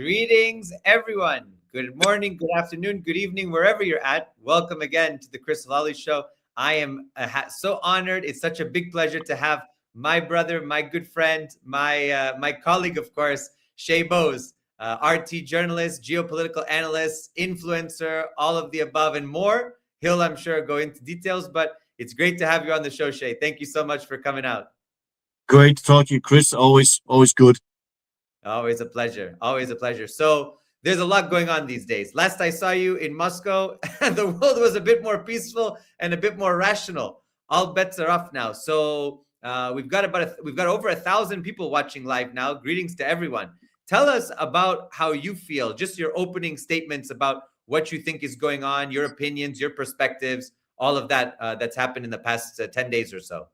Greetings, everyone. Good morning, good afternoon, good evening, wherever you're at. Welcome again to the Helali Show. I am so honored. It's such a big pleasure to have my brother, my good friend, my colleague, of course, Chay Bowes, RT journalist, geopolitical analyst, influencer, all of the above and more. He'll, I'm sure, go into details, but it's great to have you on the show, Chay. Thank you so much for coming out. Great to talk to you, Chris. Always good. Always a pleasure. Always a pleasure. So there's a lot going on these days. Last I saw you in Moscow, the world was a bit more peaceful and a bit more rational. All bets are off now. So we've got over 1,000 people watching live now. Greetings to everyone. Tell us about how you feel. Just your opening statements about what you think is going on, your opinions, your perspectives, all of that that's happened in the past 10 days or so.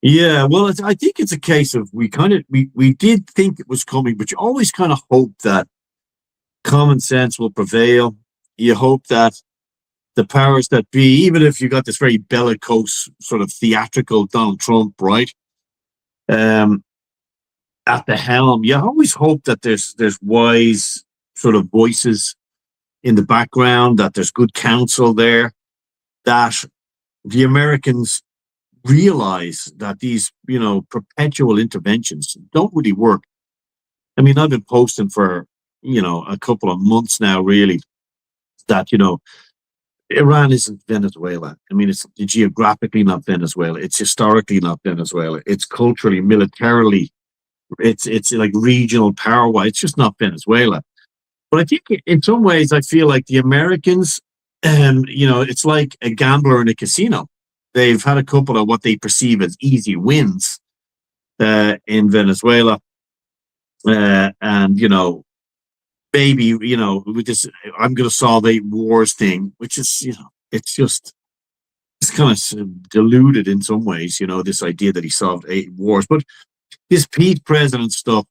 Yeah, well, I think it's a case of we did think it was coming, but you always kind of hope that common sense will prevail. You hope that the powers that be, even if you got this very bellicose sort of theatrical Donald Trump, right, at the helm, you always hope that there's wise sort of voices in the background, that there's good counsel there, that the Americans realize that these, perpetual interventions don't really work. I mean, I've been posting for, a couple of months now, really, that, Iran isn't Venezuela. I mean, it's geographically not Venezuela. It's historically not Venezuela. It's culturally, militarily, it's like regional power-wise. It's just not Venezuela. But I think in some ways, I feel like the Americans, it's like a gambler in a casino. They've had a couple of what they perceive as easy wins in Venezuela. And, maybe, with this, I'm going to solve 8 wars thing, which is, it's kind of diluted in some ways, this idea that he solved 8 wars. But this peace president stuff,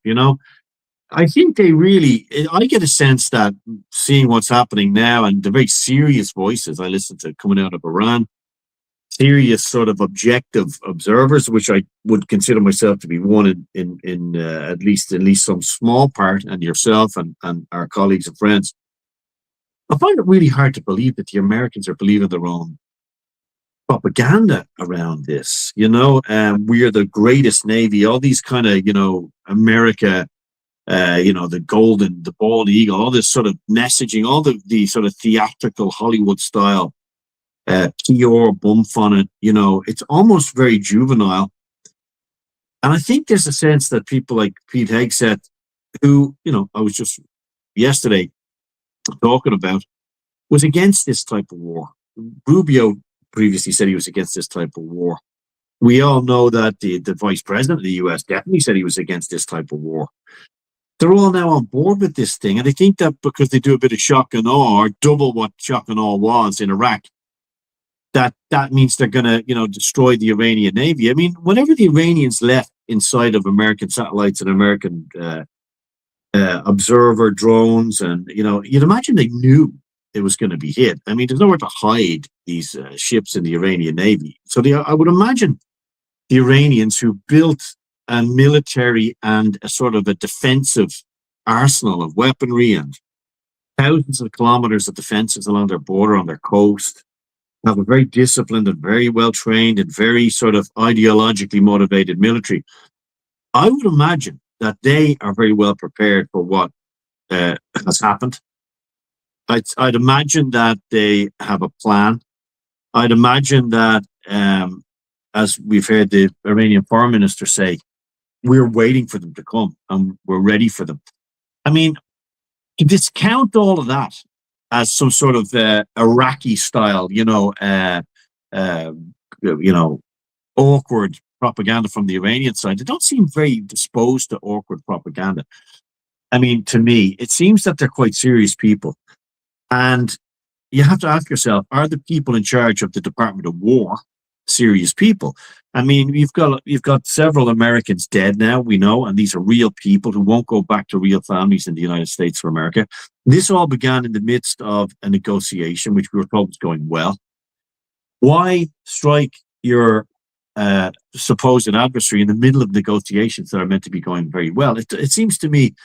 I think I get a sense that seeing what's happening now and the very serious voices I listen to coming out of Iran, serious sort of objective observers, which I would consider myself to be one in at least some small part, and yourself and our colleagues and friends. I find it really hard to believe that the Americans are believing their own propaganda around this. We are the greatest Navy, all these kind of, America, the bald eagle, all this sort of messaging, all the sort of theatrical Hollywood style PR bump on it, it's almost very juvenile. And I think there's a sense that people like Pete Hegseth, who, I was just yesterday talking about, was against this type of war. Rubio previously said he was against this type of war. We all know that the vice president of the US definitely said he was against this type of war. They're all now on board with this thing. And I think that because they do a bit of shock and awe, or double what shock and awe was in Iraq, that means they're going to, destroy the Iranian Navy. I mean, whenever the Iranians left inside of American satellites and American observer drones, and, you'd imagine they knew it was going to be hit. I mean, there's nowhere to hide these ships in the Iranian Navy. So I would imagine the Iranians, who built a military and a sort of a defensive arsenal of weaponry and thousands of kilometers of defenses along their border, on their coast, have a very disciplined and very well trained and very sort of ideologically motivated military. I would imagine that they are very well prepared for what has happened. I'd imagine that they have a plan. I'd imagine that, as we've heard the Iranian foreign minister say, we're waiting for them to come and we're ready for them. I mean, to discount all of that as some sort of Iraqi style, awkward propaganda from the Iranian side. They don't seem very disposed to awkward propaganda. I mean, to me, it seems that they're quite serious people. And you have to ask yourself, are the people in charge of the Department of War serious people? I mean, you've got several Americans dead now, we know, and these are real people who won't go back to real families in the United States of America. This all began in the midst of a negotiation, which we were told was going well. Why strike your supposed adversary in the middle of negotiations that are meant to be going very well? It seems to me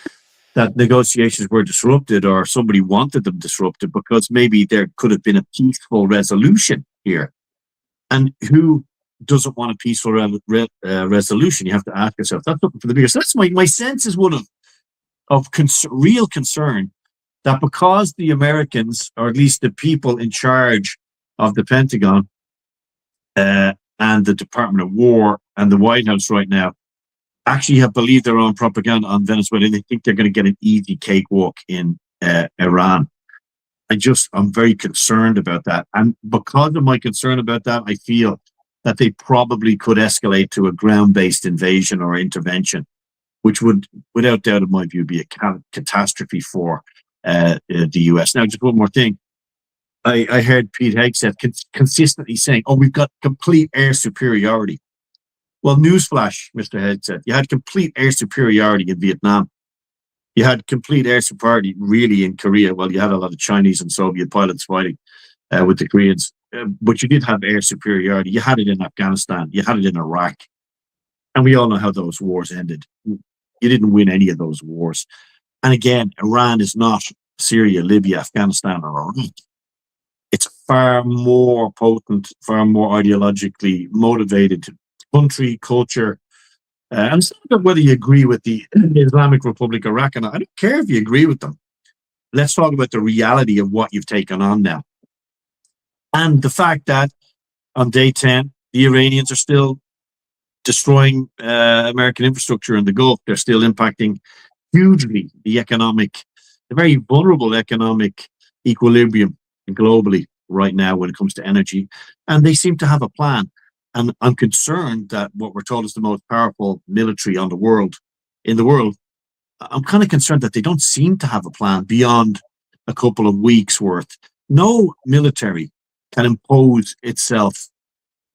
that negotiations were disrupted or somebody wanted them disrupted because maybe there could have been a peaceful resolution here. And who doesn't want a peaceful resolution? You have to ask yourself. That's looking for the bigger. So that's my sense is one of real concern that because the Americans, or at least the people in charge of the Pentagon and the Department of War and the White House right now, actually have believed their own propaganda on Venezuela. They think they're going to get an easy cakewalk in Iran. I'm very concerned about that. And because of my concern about that, I feel that they probably could escalate to a ground-based invasion or intervention, which would, without doubt, in my view, be a catastrophe for the US. Now, just one more thing. I heard Pete Hegseth consistently saying, we've got complete air superiority. Well, newsflash, Mr. Hegseth, you had complete air superiority in Vietnam. You had complete air superiority, really, in Korea. Well, you had a lot of Chinese and Soviet pilots fighting with the Koreans, but you did have air superiority. You had it in Afghanistan. You had it in Iraq. And we all know how those wars ended. You didn't win any of those wars. And again, Iran is not Syria, Libya, Afghanistan, or Iraq. It's far more potent, far more ideologically motivated country, culture. And it's not about whether you agree with the Islamic Republic of Iraq or not. I don't care if you agree with them. Let's talk about the reality of what you've taken on now. And the fact that on day 10, the Iranians are still destroying American infrastructure in the Gulf. They're still impacting hugely the very vulnerable economic equilibrium globally right now when it comes to energy. And they seem to have a plan. And I'm concerned that what we're told is the most powerful military in the world, I'm kind of concerned that they don't seem to have a plan beyond a couple of weeks worth. No military can impose itself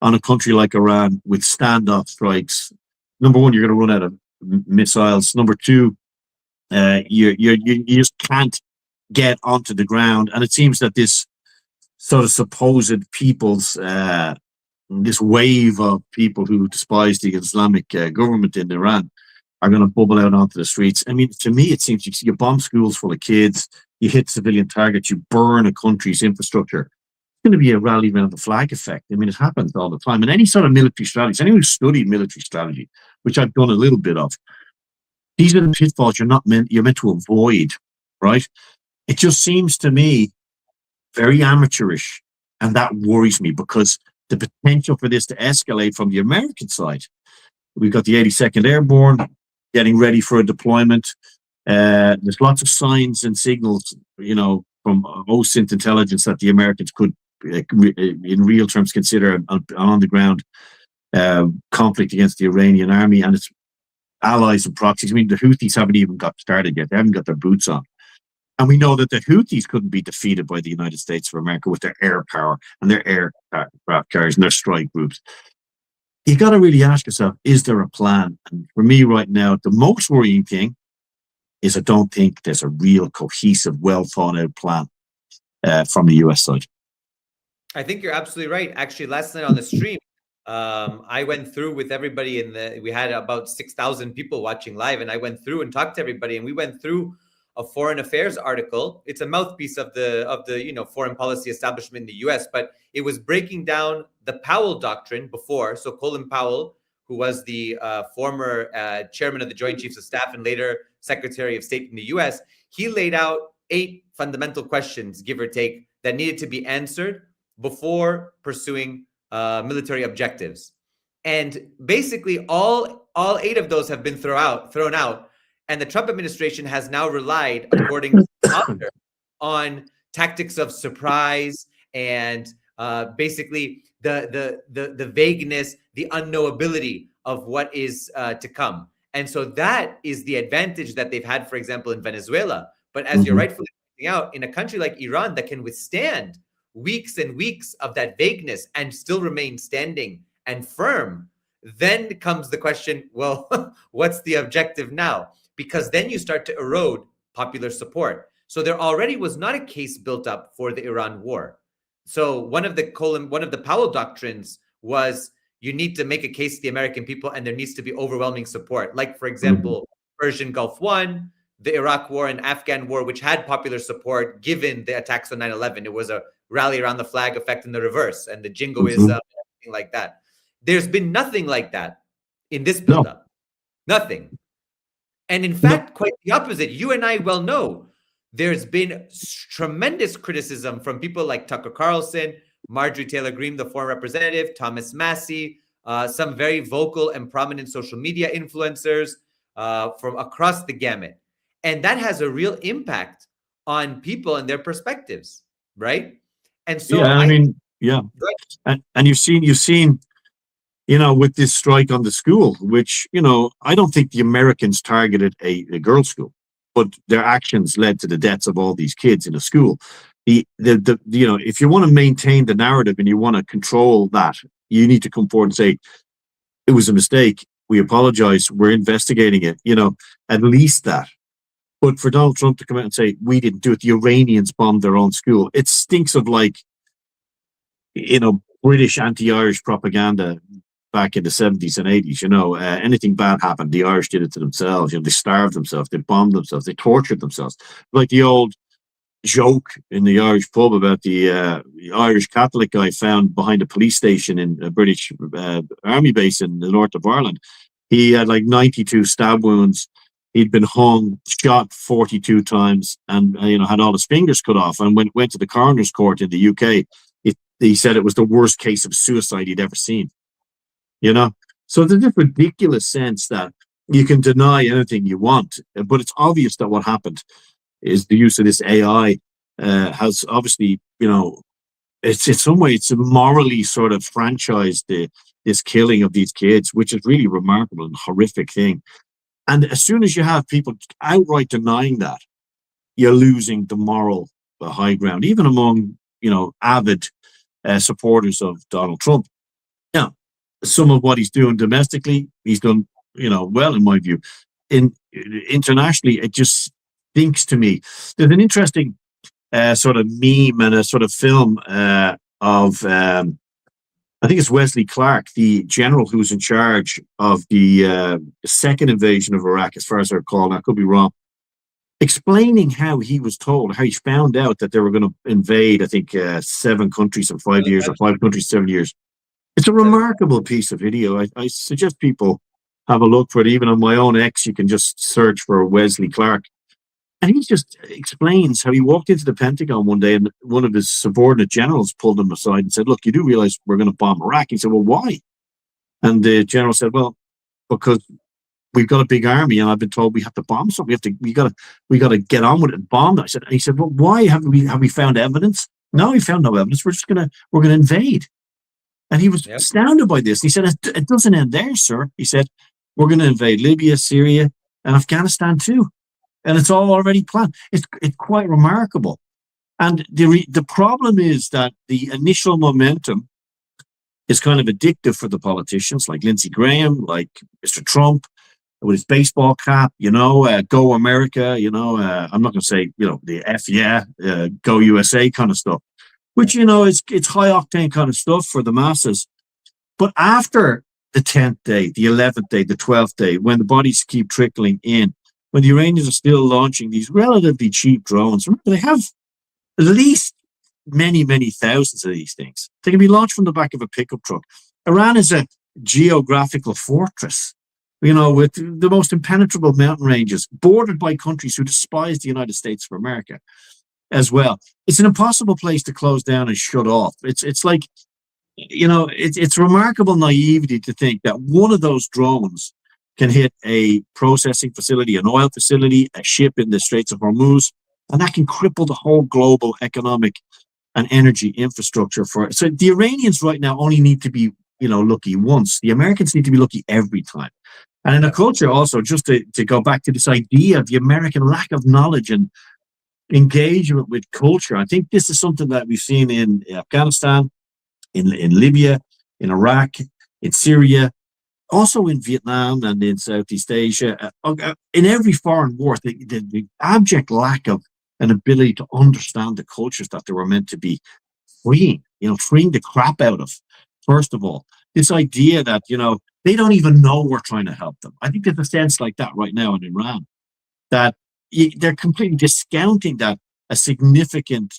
on a country like Iran with standoff strikes. Number one, you're going to run out of missiles. Number two, you just can't get onto the ground. And it seems that this sort of supposed people's this wave of people who despise the Islamic government in Iran are going to bubble out onto the streets. I mean, to me, it seems you bomb schools full of kids, you hit civilian targets, you burn a country's infrastructure. It's going to be a rally around the flag effect. I mean, it happens all the time. And any sort of military strategy, anyone who studied military strategy, which I've done a little bit of, these are the pitfalls you're meant to avoid, right? It just seems to me very amateurish. And that worries me because the potential for this to escalate from the American side. We've got the 82nd Airborne getting ready for a deployment. There's lots of signs and signals, from OSINT intelligence that the Americans could, in real terms, consider an on-the-ground conflict against the Iranian army and its allies and proxies. I mean, the Houthis haven't even got started yet. They haven't got their boots on. And we know that the Houthis couldn't be defeated by the United States of America with their air power and their aircraft carriers and their strike groups. You got to really ask yourself, is there a plan? And for me right now, the most worrying thing is I don't think there's a real cohesive, well thought out plan from the US side. I think you're absolutely right. Actually, last night on the stream, I went through with everybody we had about 6,000 people watching live, and I went through and talked to everybody, and we went through a foreign affairs article. It's a mouthpiece of the foreign policy establishment in the US, but it was breaking down the Powell doctrine before. So Colin Powell, who was the former chairman of the Joint Chiefs of Staff and later Secretary of State in the US, he laid out 8 fundamental questions, give or take, that needed to be answered before pursuing military objectives. And basically all 8 of those have been thrown out. And the Trump administration has now relied, according to the author, on tactics of surprise and basically the vagueness, the unknowability of what is to come. And so that is the advantage that they've had, for example, in Venezuela. But as you're rightfully pointing out, in a country like Iran that can withstand weeks and weeks of that vagueness and still remain standing and firm, then comes the question, well, what's the objective now? Because then you start to erode popular support. So there already was not a case built up for the Iran war. So one of the Powell doctrines was you need to make a case to the American people and there needs to be overwhelming support. Like, for example, Persian Gulf 1, the Iraq War and Afghan War, which had popular support given the attacks on 9/11. It was a rally around the flag effect in the reverse and the jingoism and everything like that. There's been nothing like that in this No, buildup. Nothing. And in no, fact, quite the opposite. You and I well know there's been tremendous criticism from people like Tucker Carlson, Marjorie Taylor Greene, the former representative, Thomas Massey, some very vocal and prominent social media influencers from across the gamut. And that has a real impact on people and their perspectives, right? And so yeah, I mean, yeah, and you've seen, with this strike on the school, which, I don't think the Americans targeted a girls' school, but their actions led to the deaths of all these kids in a school. If you want to maintain the narrative and you want to control that, you need to come forward and say, it was a mistake. We apologize. We're investigating it, at least that. But for Donald Trump to come out and say, we didn't do it, the Iranians bombed their own school, it stinks of British anti-Irish propaganda back in the 70s and 80s. Anything bad happened, the Irish did it to themselves. They starved themselves, they bombed themselves, they tortured themselves. Like the old joke in the Irish pub about the Irish Catholic guy found behind a police station in a British army base in the north of Ireland. He had 92 stab wounds. He'd been hung, shot 42 times, and had all his fingers cut off. And went to the coroner's court in the UK, he said it was the worst case of suicide he'd ever seen. So there's this ridiculous sense that you can deny anything you want, but it's obvious that what happened is the use of this AI has obviously, it's in some way it's morally sort of franchised this killing of these kids, which is really remarkable and horrific thing. And as soon as you have people outright denying that, you're losing the moral high ground, even among, avid supporters of Donald Trump. Now, some of what he's doing domestically, he's done, well, in my view. Internationally, it just stinks to me. There's an interesting sort of meme and a sort of film of I think it's Wesley Clark, the general who's in charge of the second invasion of Iraq, as far as I recall, and I could be wrong, explaining how he was told, how he found out that they were going to invade, I think, 7 countries in 5 years, or 5 countries, 7 years. It's a remarkable piece of video. I suggest people have a look for it. Even on my own X, you can just search for Wesley Clark. And he just explains how he walked into the Pentagon one day and one of his subordinate generals pulled him aside and said, look, you do realize we're going to bomb Iraq? He said, well, why? And the general said, well, because we've got a big army and I've been told we have to bomb something. We got to get on with it and bomb that. He said, well, why have we found evidence? No, we found no evidence. We're going to invade. And he was astounded by this. And he said, it doesn't end there, sir. He said, we're going to invade Libya, Syria, and Afghanistan too. And it's all already planned. It's quite remarkable. And the problem is that the initial momentum is kind of addictive for the politicians like Lindsey Graham, like Mr. Trump, with his baseball cap, go America, I'm not going to say, the F yeah, go USA kind of stuff, which, it's high octane kind of stuff for the masses. But after the 10th day, the 11th day, the 12th day, when the bodies keep trickling in, when the Iranians are still launching these relatively cheap drones, remember, they have at least many, many thousands of these things. They can be launched from the back of a pickup truck. Iran is a geographical fortress, with the most impenetrable mountain ranges, bordered by countries who despise the United States of America as well. It's an impossible place to close down and shut off. It's like, it's remarkable naivety to think that one of those drones can hit a processing facility, an oil facility, a ship in the Straits of Hormuz, and that can cripple the whole global economic and energy infrastructure for it. So the Iranians right now only need to be, lucky once. The Americans need to be lucky every time. And in a culture also, just to go back to this idea of the American lack of knowledge and engagement with culture, I think this is something that we've seen in Afghanistan, in Libya, in Iraq, in Syria, also in Vietnam and in Southeast Asia. In every foreign war, the abject lack of an ability to understand the cultures that they were meant to be freeing the crap out of. First of all, this idea that, they don't even know we're trying to help them. I think there's a sense like that right now in Iran, that they're completely discounting that a significant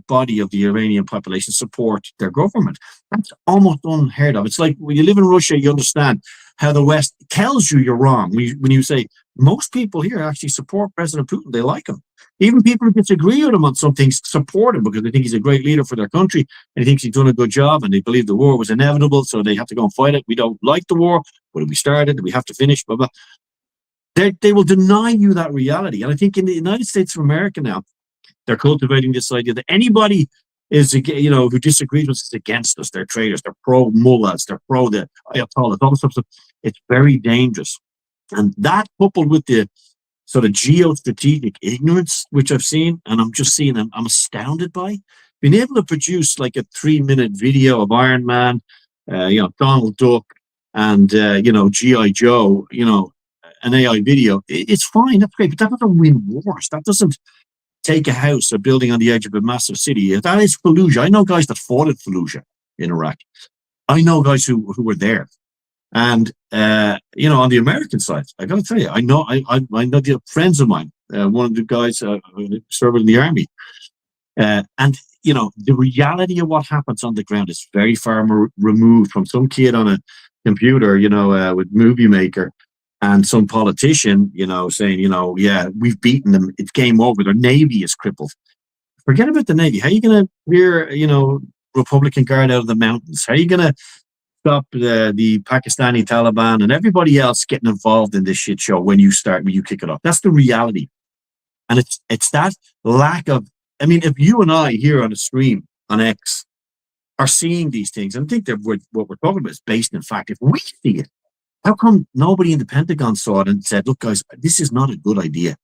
body of the Iranian population support their government. That's almost unheard of. It's like when you live in Russia, you understand how the West tells you you're wrong. When you say most people here actually support President Putin, they like him. Even people who disagree with him on some things support him because they think he's a great leader for their country and he thinks he's done a good job and they believe the war was inevitable, so they have to go and fight it. We don't like the war, but we started, we have to finish, blah, blah. They will deny you that reality. And I think in the United States of America now, they're cultivating this idea that anybody is, who disagrees with us is against us. They're traitors. They're pro mullahs. They're pro the ayatollahs. All this stuff. It's very dangerous. And that coupled with the sort of geostrategic ignorance, which I've seen, and I'm just seeing, I'm astounded by, being able to produce like a 3-minute video of Iron Man, Donald Duck, and G.I. Joe, an AI video. It's fine. That's great, but that doesn't win wars. That doesn't take a house or building on the edge of a massive city. That is Fallujah. I know guys that fought at Fallujah in Iraq. I know guys who were there. And, on the American side, I got to tell you, I know the friends of mine, one of the guys serving in the army. And, the reality of what happens on the ground is very far removed from some kid on a computer, with Movie Maker and some politician, saying, yeah, we've beaten them. It's game over. Their Navy is crippled. Forget about the Navy. How are you going to clear, Republican Guard out of the mountains? How are you going to stop the Pakistani Taliban and everybody else getting involved in this shit show when you kick it off? That's the reality. And it's that lack of, if you and I here on the stream on X are seeing these things, and I think that what we're talking about is based in fact, if we see it, how come nobody in the Pentagon saw it and said, look, guys, this is not a good idea.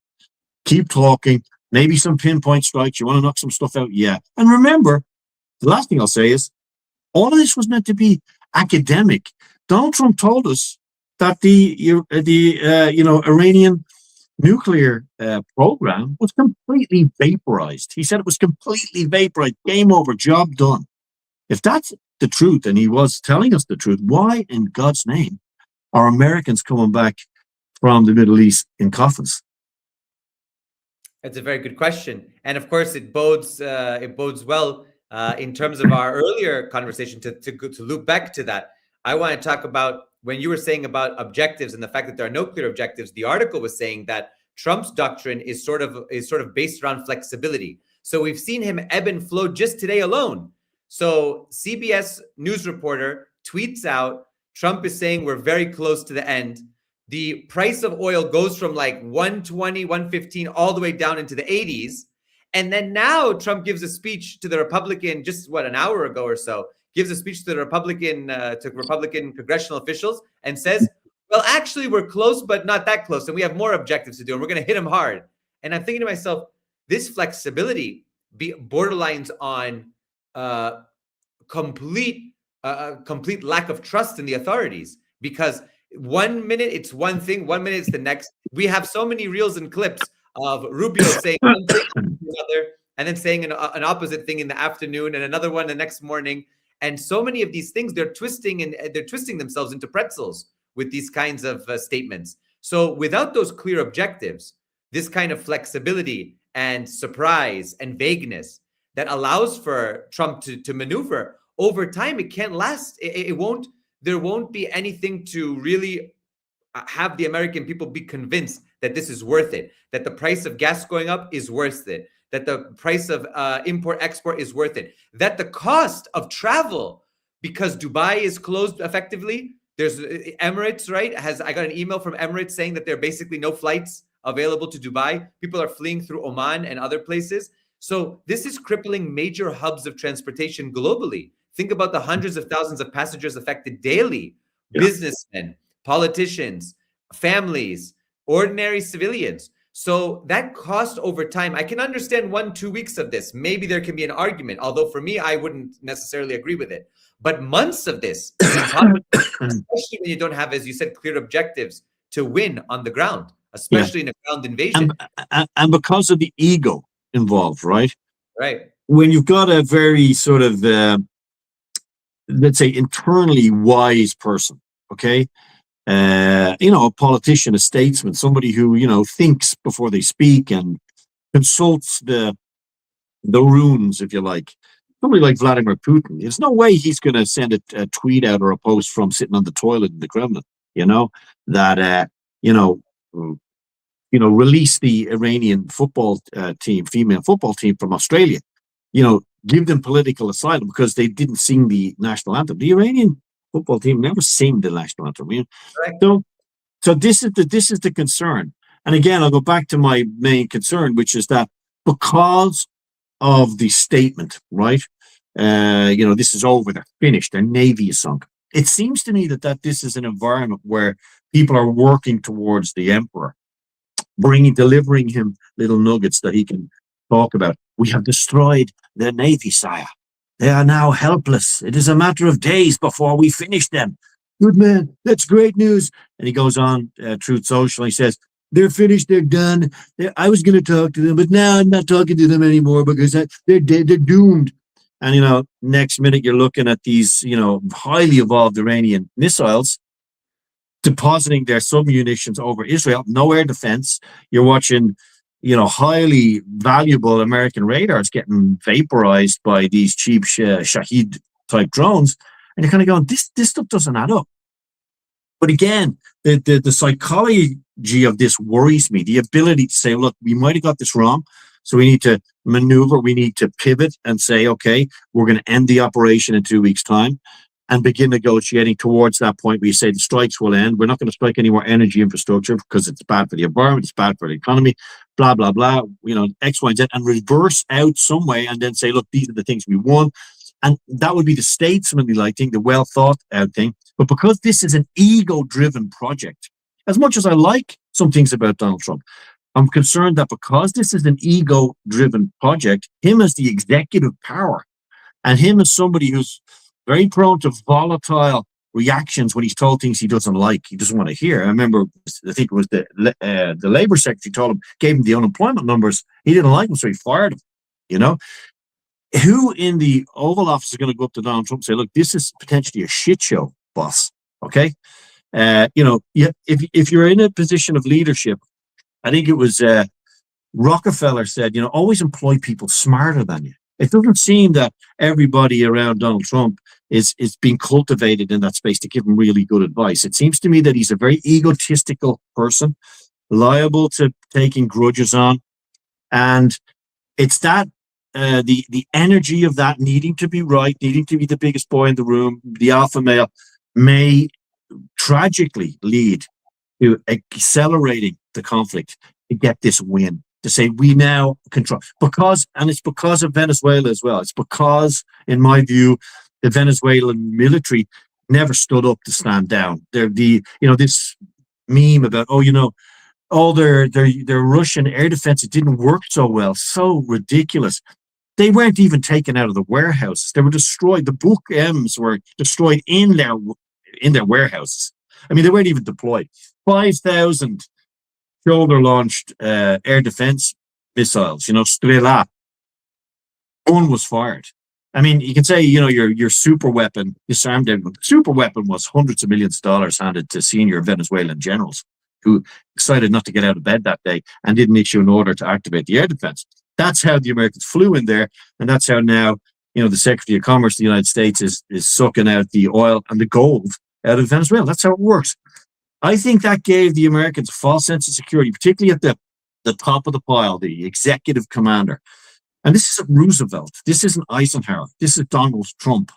Keep talking. Maybe some pinpoint strikes. You want to knock some stuff out? Yeah. And remember, the last thing I'll say is, all of this was meant to be academic. Donald Trump told us that the Iranian nuclear program was completely vaporized. He said it was completely vaporized. Game over. Job done. If that's the truth, and he was telling us the truth, why in God's name are Americans coming back from the Middle East in coffins? That's a very good question, and of course, it bodes well in terms of our earlier conversation. To loop back to that, I want to talk about when you were saying about objectives and the fact that there are no clear objectives. The article was saying that Trump's doctrine is sort of based around flexibility. So we've seen him ebb and flow just today alone. So CBS news reporter tweets out, Trump is saying we're very close to the end. The price of oil goes from like 120, 115, all the way down into the 80s. And then now Trump gives a speech to the Republican, just an hour ago or so, gives a speech to the Republican congressional officials and says, well, actually, we're close, but not that close. And we have more objectives to do. And we're going to hit them hard. And I'm thinking to myself, this flexibility borderlines on complete lack of trust in the authorities, because 1 minute it's one thing, 1 minute it's the next. We have so many reels and clips of Rubio saying one thing to another, and then saying an opposite thing in the afternoon, and another one the next morning. And so many of these things, they're twisting themselves into pretzels with these kinds of statements. So without those clear objectives, this kind of flexibility and surprise and vagueness that allows for Trump to maneuver over time, it can't last. There won't be anything to really have the American people be convinced that this is worth it, that the price of gas going up is worth it, that the price of import-export is worth it, that the cost of travel, because Dubai is closed effectively. There's Emirates, right? I got an email from Emirates saying that there are basically no flights available to Dubai. People are fleeing through Oman and other places. So this is crippling major hubs of transportation globally. Think about the hundreds of thousands of passengers affected daily. Yeah. Businessmen, politicians, families, ordinary civilians. So that cost over time, I can understand 1-2 weeks of this. Maybe there can be an argument, although for me, I wouldn't necessarily agree with it. But months of this, especially when you don't have, as you said, clear objectives to win on the ground, especially in a ground invasion. And because of the ego involved, right? Right. When you've got a very sort of, let's say, internally wise person, okay? a politician, a statesman, somebody who, thinks before they speak and consults the runes, if you like. Somebody like Vladimir Putin, there's no way he's going to send a tweet out or a post from sitting on the toilet in the Kremlin, that, release the Iranian football team, female football team from Australia, give them political asylum because they didn't sing the national anthem. The Iranian football team never sing the national anthem. Right. So this is the concern. And again, I'll go back to my main concern, which is that because of the statement, right? This is over, they're finished, their navy is sunk. It seems to me that this is an environment where people are working towards the emperor, delivering him little nuggets that he can talk about. We have destroyed the navy, sire. They are now helpless. It is a matter of days before we finish them. Good man, that's great news. And he goes on Truth Social. He says, they're finished, they're done. I was going to talk to them, but now I'm not talking to them anymore because they're dead, they're doomed. And, next minute you're looking at these, highly evolved Iranian missiles depositing their submunitions over Israel, no air defense. You're watching, highly valuable American radars getting vaporized by these cheap Shahed type drones. And you're kind of going, this stuff doesn't add up. But again, the psychology of this worries me. The ability to say, look, we might have got this wrong. So we need to maneuver. We need to pivot and say, okay, we're going to end the operation in 2 weeks' time and begin negotiating towards that point where you say the strikes will end. We're not going to strike any more energy infrastructure because it's bad for the environment. It's bad for the economy, blah, blah, blah, X, Y, and Z, and reverse out some way and then say, look, these are the things we want. And that would be the statesmanly like thing, the well thought out thing. But because this is an ego-driven project, as much as I like some things about Donald Trump, I'm concerned that because this is an ego-driven project, him as the executive power and him as somebody who's very prone to volatile reactions when he's told things he doesn't like, he doesn't want to hear. I remember, I think it was the Labour Secretary told him, gave him the unemployment numbers. He didn't like them, so he fired him, Who in the Oval Office is going to go up to Donald Trump and say, look, this is potentially a shit show, boss, okay? If you're in a position of leadership, I think it was Rockefeller said, always employ people smarter than you. It doesn't seem that everybody around Donald Trump is being cultivated in that space to give him really good advice. It seems to me that he's a very egotistical person, liable to taking grudges on. And it's that the energy of that needing to be right, needing to be the biggest boy in the room, the alpha male, may tragically lead to accelerating the conflict to get this win, to say we now control, it's because of Venezuela as well. It's because, in my view, the Venezuelan military never stood up to stand down. They're this meme about, their Russian air defense, it didn't work so well. So ridiculous. They weren't even taken out of the warehouses. They were destroyed. The Book M's were destroyed in their warehouses. I mean, they weren't even deployed. 5,000 shoulder-launched air defense missiles, Strela. One was fired. I mean, you can say, your super weapon disarmed everyone. Super weapon was hundreds of millions of dollars handed to senior Venezuelan generals who decided not to get out of bed that day and didn't issue an order to activate the air defense. That's how the Americans flew in there. And that's how now, the Secretary of Commerce of the United States is sucking out the oil and the gold out of Venezuela. That's how it works. I think that gave the Americans a false sense of security, particularly at the top of the pile, the executive commander. And this isn't Roosevelt. This isn't Eisenhower. This is Donald Trump.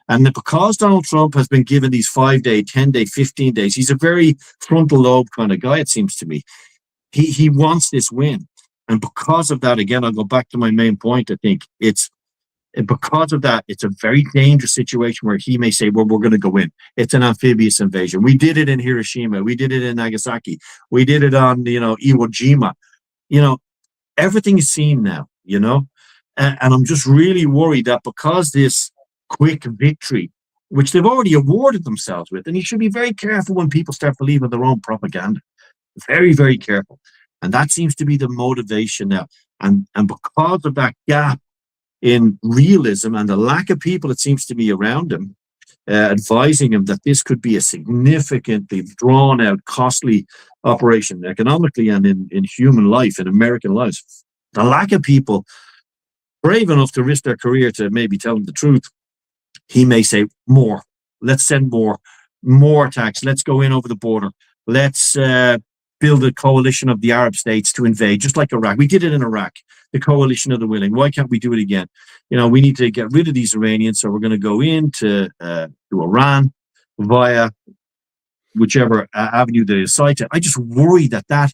And because Donald Trump has been given these 5-day, 10-day, 15 days, he's a very frontal lobe kind of guy, it seems to me. He wants this win. And because of that, again, I'll go back to my main point. I think because of that, it's a very dangerous situation where he may say, well, we're going to go in. It's an amphibious invasion. We did it in Hiroshima. We did it in Nagasaki. We did it on, Iwo Jima. Everything is seen now, and I'm just really worried that because this quick victory, which they've already awarded themselves with, and you should be very careful when people start believing their own propaganda. Very, very careful. And that seems to be the motivation now. And because of that gap in realism and the lack of people, it seems to be around him, advising him that this could be a significantly drawn out, costly operation economically and in human life, in American lives. The lack of people brave enough to risk their career to maybe tell him the truth. He may say, more. Let's send more attacks. Let's go in over the border. Let's build a coalition of the Arab states to invade, just like Iraq. We did it in Iraq, the coalition of the willing. Why can't we do it again? We need to get rid of these Iranians, so we're going to go into to Iran via whichever avenue they decide to. I just worry that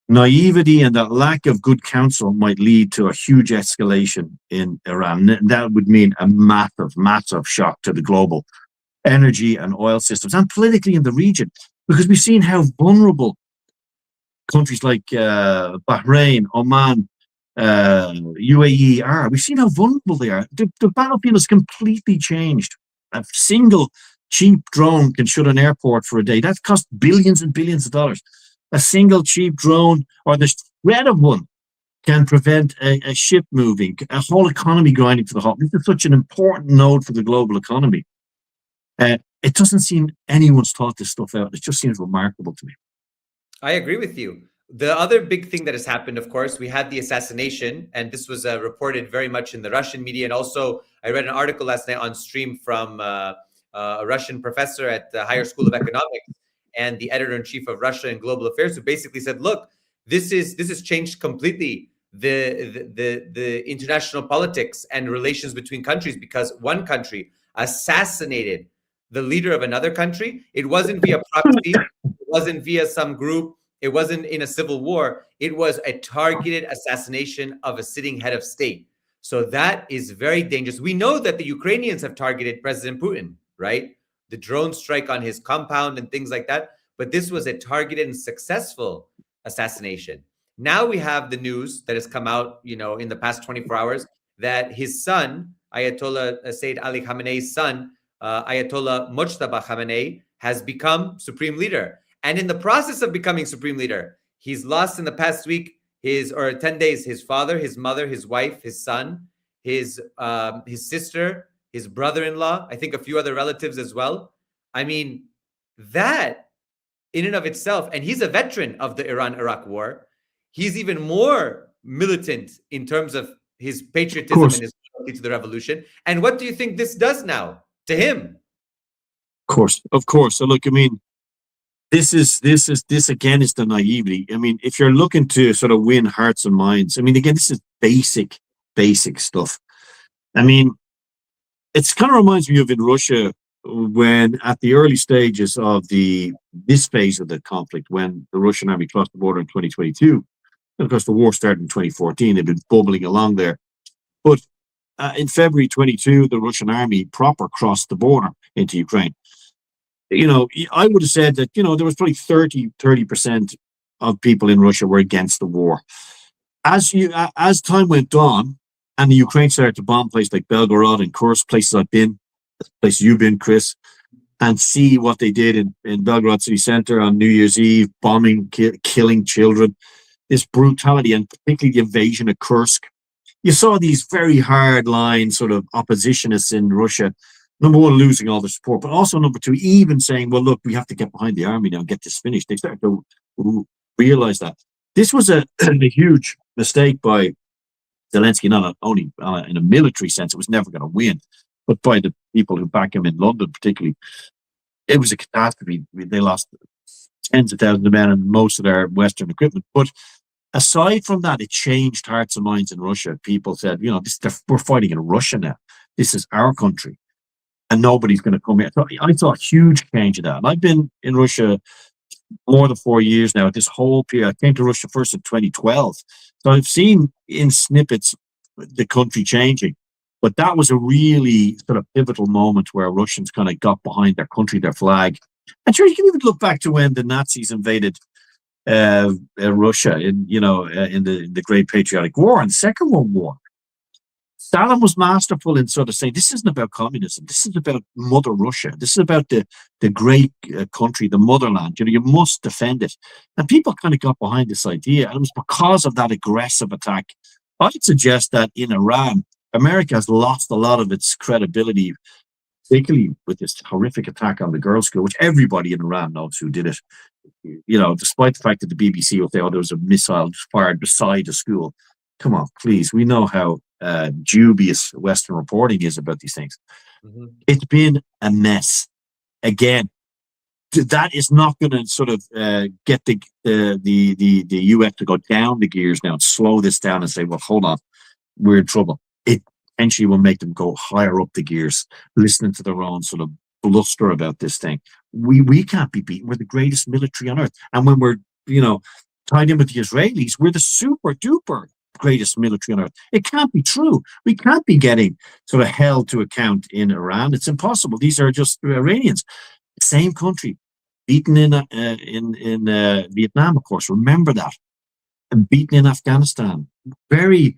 naivety and that lack of good counsel might lead to a huge escalation in Iran. That would mean a massive, massive shock to the global energy and oil systems and politically in the region, because we've seen how vulnerable countries like Bahrain, Oman, UAE are. We've seen how vulnerable they are. The battlefield has completely changed. A single cheap drone can shut an airport for a day. That costs billions and billions of dollars. A single cheap drone, or the threat of one, can prevent a ship moving, a whole economy grinding to the halt. This is such an important node for the global economy. It doesn't seem anyone's thought this stuff out. It just seems remarkable to me. I agree with you. The other big thing that has happened, of course, we had the assassination, and this was reported very much in the Russian media. And also, I read an article last night on stream from a Russian professor at the Higher School of Economics and the editor-in-chief of Russia and Global Affairs, who basically said, look, this has changed completely the international politics and relations between countries, because one country assassinated the leader of another country. It wasn't via proxy, it wasn't via some group, it wasn't in a civil war. It was a targeted assassination of a sitting head of state. So that is very dangerous. We know that the Ukrainians have targeted President Putin, right? The drone strike on his compound and things like that. But this was a targeted and successful assassination. Now we have the news that has come out, in the past 24 hours, that his son, Ayatollah Sayyid Ali Khamenei's son, Ayatollah Mojtaba Khamenei, has become supreme leader. And in the process of becoming supreme leader, he's lost in the past week 10 days, his father, his mother, his wife, his son, his sister, his brother-in-law, I think a few other relatives as well. I mean, that in and of itself, and he's a veteran of the Iran-Iraq war. He's even more militant in terms of his patriotism and his loyalty to the revolution. And what do you think this does now to him? Of course. So look, I mean, this again is the naivety. I mean, if you're looking to sort of win hearts and minds, I mean, again, this is basic stuff. I mean, it's kind of reminds me of in Russia, when at the early stages of this phase of the conflict, when the Russian army crossed the border in 2022, and of course the war started in 2014, they've been bubbling along there. But in February 22, the Russian army proper crossed the border into Ukraine. I would have said that, there was probably 30% of people in Russia were against the war. As time went on, and the Ukraine started to bomb places like Belgorod and Kursk, places I've been, places you've been, Chris, and see what they did in Belgorod city center on New Year's Eve, bombing, killing children, this brutality, and particularly the invasion of Kursk. You saw these very hard-line sort of oppositionists in Russia, number one, losing all the support, but also number two, even saying, well, look, we have to get behind the army now and get this finished. They started to realize that. This was a huge mistake by Zelensky, not only in a military sense, it was never going to win, but by the people who back him in London particularly. It was a catastrophe. They lost tens of thousands of men and most of their Western equipment. But aside from that, it changed hearts and minds in Russia. People said, we're fighting in Russia now. This is our country. And nobody's going to come here. So I saw a huge change in that. And I've been in Russia more than 4 years now. This whole period, I came to Russia first in 2012. So I've seen in snippets the country changing. But that was a really sort of pivotal moment where Russians kind of got behind their country, their flag. And sure, you can even look back to when the Nazis invaded Russia in the Great Patriotic War and the Second World War. Stalin was masterful in sort of saying, this isn't about communism. This is about Mother Russia. This is about the great country, the motherland. You must defend it. And people kind of got behind this idea. And it was because of that aggressive attack. I'd suggest that in Iran, America has lost a lot of its credibility particularly with this horrific attack on the girls' school, which everybody in Iran knows who did it. Despite the fact that the BBC will say, "Oh, there was a missile fired beside the school." Come on, please. We know how dubious Western reporting is about these things. Mm-hmm. It's been a mess. Again, that is not going to sort of get the US to go down the gears now and slow this down and say, "Well, hold on, we're in trouble." It potentially will make them go higher up the gears, listening to their own sort of bluster about this thing. We can't be beaten. We're the greatest military on earth, and when we're tied in with the Israelis, we're the super duper greatest military on earth. It can't be true. We can't be getting sort of held to account in Iran. It's impossible. These are just Iranians, same country, beaten in Vietnam, of course. Remember that, and beaten in Afghanistan. Very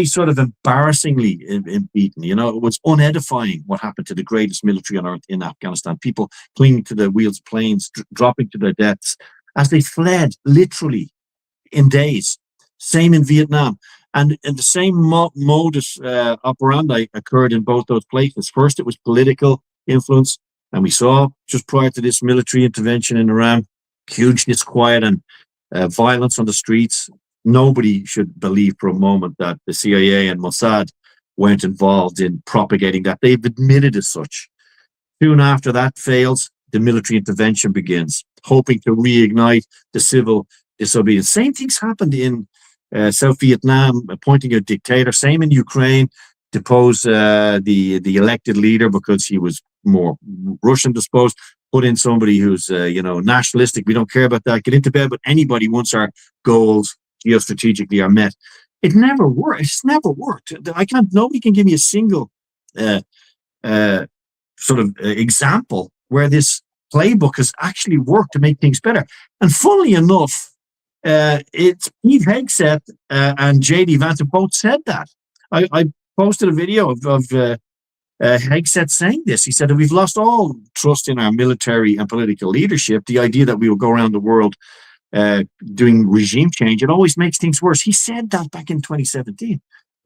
sort of embarrassingly beaten. It was unedifying what happened to the greatest military on earth in Afghanistan. People clinging to the wheels of planes, dropping to their deaths as they fled, literally in days. Same in Vietnam. And the same modus operandi occurred in both those places. First, it was political influence. And we saw just prior to this military intervention in Iran, huge disquiet and violence on the streets. Nobody should believe for a moment that the CIA and Mossad weren't involved in propagating that. They've admitted as such. Soon after that fails, the military intervention begins, hoping to reignite the civil disobedience. Same things happened in South Vietnam, appointing a dictator. Same in Ukraine, depose the elected leader because he was more Russian disposed. Put in somebody who's nationalistic. We don't care about that. Get into bed with anybody once our goals geostrategically are met. It never worked. It's never worked. Nobody can give me a single sort of example where this playbook has actually worked to make things better. And funnily enough, it's Pete Hegseth and JD Vance both said that. I posted a video of Hegseth saying this. He said that we've lost all trust in our military and political leadership. The idea that we will go around the world doing regime change, it always makes things worse. He said that back in 2017.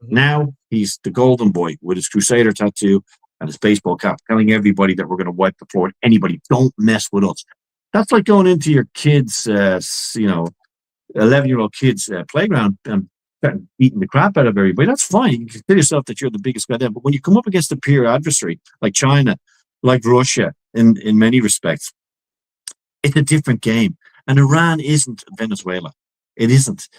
Mm-hmm. Now he's the golden boy with his Crusader tattoo and his baseball cap, telling everybody that we're going to wipe the floor with anybody. Don't mess with us. That's like going into your kids, 11-year-old kids' playground and beating the crap out of everybody. That's fine. You can tell yourself that you're the biggest guy there. But when you come up against a peer adversary like China, like Russia, in many respects, it's a different game. And Iran isn't Venezuela. It isn't.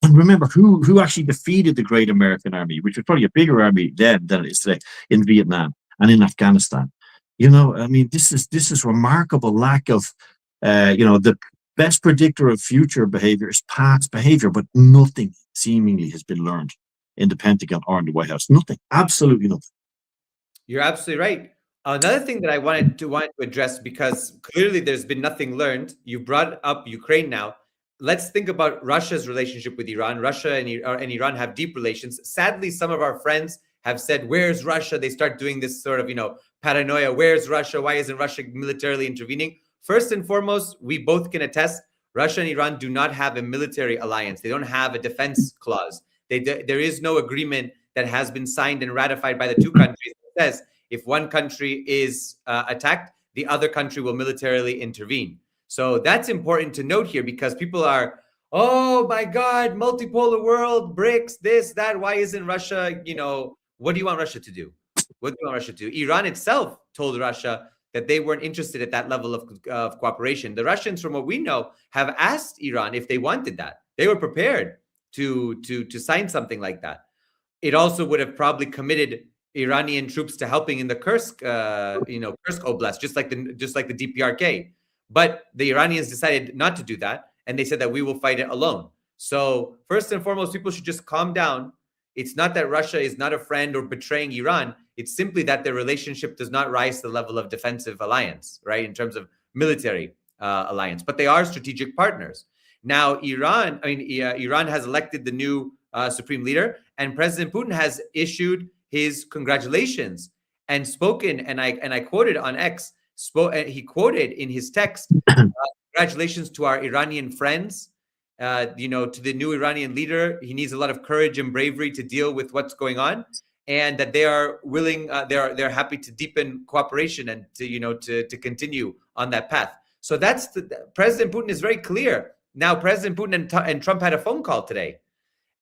And remember, who actually defeated the Great American Army, which was probably a bigger army then than it is today, in Vietnam and in Afghanistan. This is remarkable lack of, the best predictor of future behavior is past behavior, but nothing seemingly has been learned in the Pentagon or in the White House. Nothing, absolutely nothing. You're absolutely right. Another thing that I wanted to address, because clearly there's been nothing learned. You brought up Ukraine now. Let's think about Russia's relationship with Iran. Russia and Iran have deep relations. Sadly, some of our friends have said, "Where's Russia?" They start doing this sort of, paranoia. Where's Russia? Why isn't Russia militarily intervening? First and foremost, we both can attest, Russia and Iran do not have a military alliance. They don't have a defense clause. There is no agreement that has been signed and ratified by the two countries that says if one country is attacked, the other country will militarily intervene. So that's important to note here, because people are, "Oh my God, multipolar world, BRICS, this, that. Why isn't Russia, what do you want Russia to do? What do you want Russia to do?" Iran itself told Russia that they weren't interested at that level of cooperation. The Russians, from what we know, have asked Iran if they wanted that. They were prepared to sign something like that. It also would have probably committed Iranian troops to helping in the Kursk, Kursk Oblast, just like the DPRK. But the Iranians decided not to do that, and they said that we will fight it alone. So first and foremost, people should just calm down. It's not that Russia is not a friend or betraying Iran. It's simply that their relationship does not rise to the level of defensive alliance, right, in terms of military alliance. But they are strategic partners. Now, Iran has elected the new supreme leader, and President Putin has issued his congratulations and spoken, and I quoted on X, he quoted in his text, "Congratulations to our Iranian friends. To the new Iranian leader. He needs a lot of courage and bravery to deal with what's going on. and that they are willing, they're happy to deepen cooperation and to continue on that path. So President Putin is very clear. Now, President Putin and Trump had a phone call today.